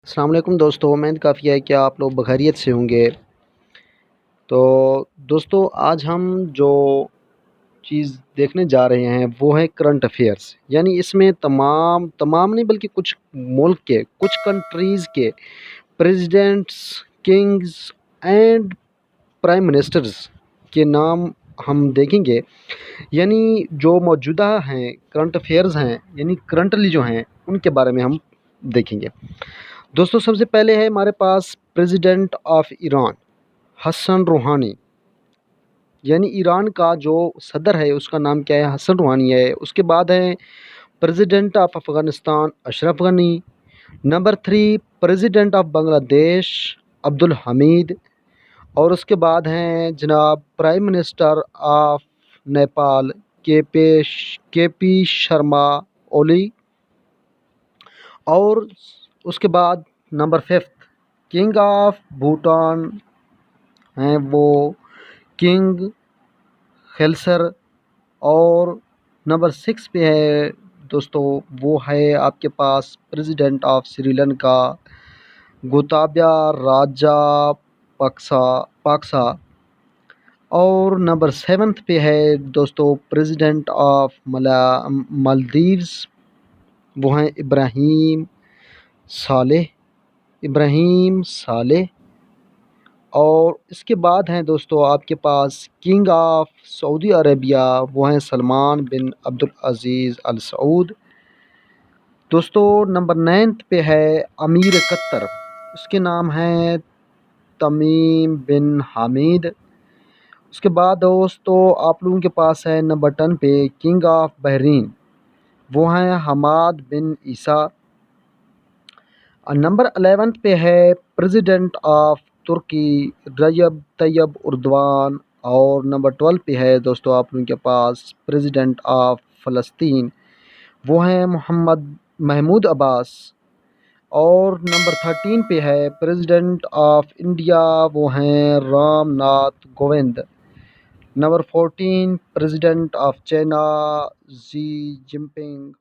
السلام علیکم دوستو، امید کافی ہے کہ آپ لوگ بخیریت سے ہوں گے۔ تو دوستو، آج ہم جو چیز دیکھنے جا رہے ہیں وہ ہے کرنٹ افیئرس، یعنی اس میں تمام نہیں بلکہ کچھ ملک کے، کچھ کنٹریز کے presidents, kings and prime ministers کے نام ہم دیکھیں گے، یعنی جو موجودہ ہیں کرنٹ افیئرز ہیں، یعنی کرنٹلی جو ہیں ان کے بارے میں ہم دیکھیں گے۔ دوستو، سب سے پہلے ہے ہمارے پاس پریزیڈنٹ آف ایران حسن روحانی، یعنی ایران کا جو صدر ہے اس کا نام کیا ہے؟ حسن روحانی ہے۔ اس کے بعد ہے president of Afghanistan Ashraf Ghani. Number 3 president of Bangladesh Abdul Hamid, اور اس کے بعد ہیں جناب پرائم منسٹر آف نیپال کے پی شرما اولی، اور اس کے بعد نمبر 5 کنگ آف بھوٹان ہیں وہ کنگ خیلسر، اور نمبر 6 پہ ہے دوستو وہ ہے آپ کے پاس پریزیڈنٹ آف سری لنکا گوتابیا راجا پاکسا، اور نمبر 7 پہ ہے دوستو پریزیڈنٹ آف مالدیوز، وہ ہیں ابراہیم صالح، اور اس کے بعد ہیں دوستو آپ کے پاس کنگ آف سعودی عربیہ، وہ ہیں سلمان بن عبدالعزیز ال سعود۔ دوستو نمبر 9 پہ ہے امیر قطر، اس کے نام ہیں تمیم بن حامد۔ اس کے بعد دوستو آپ لوگوں کے پاس ہے نمبر 10 پہ کنگ آف بحرین، وہ ہیں حماد بن عیسیٰ۔ نمبر 11 پہ ہے پریزیڈنٹ آف ترکی رجب طیب اردوان، اور نمبر 12 پہ ہے دوستو آپ لوگوں کے پاس پریزیڈنٹ آف فلسطین، وہ ہیں محمود عباس، اور نمبر 13 پہ ہے پریزیڈنٹ آف انڈیا، وہ ہیں Ram Nath Kovind. Number 14 president of China ژی جن پنگ،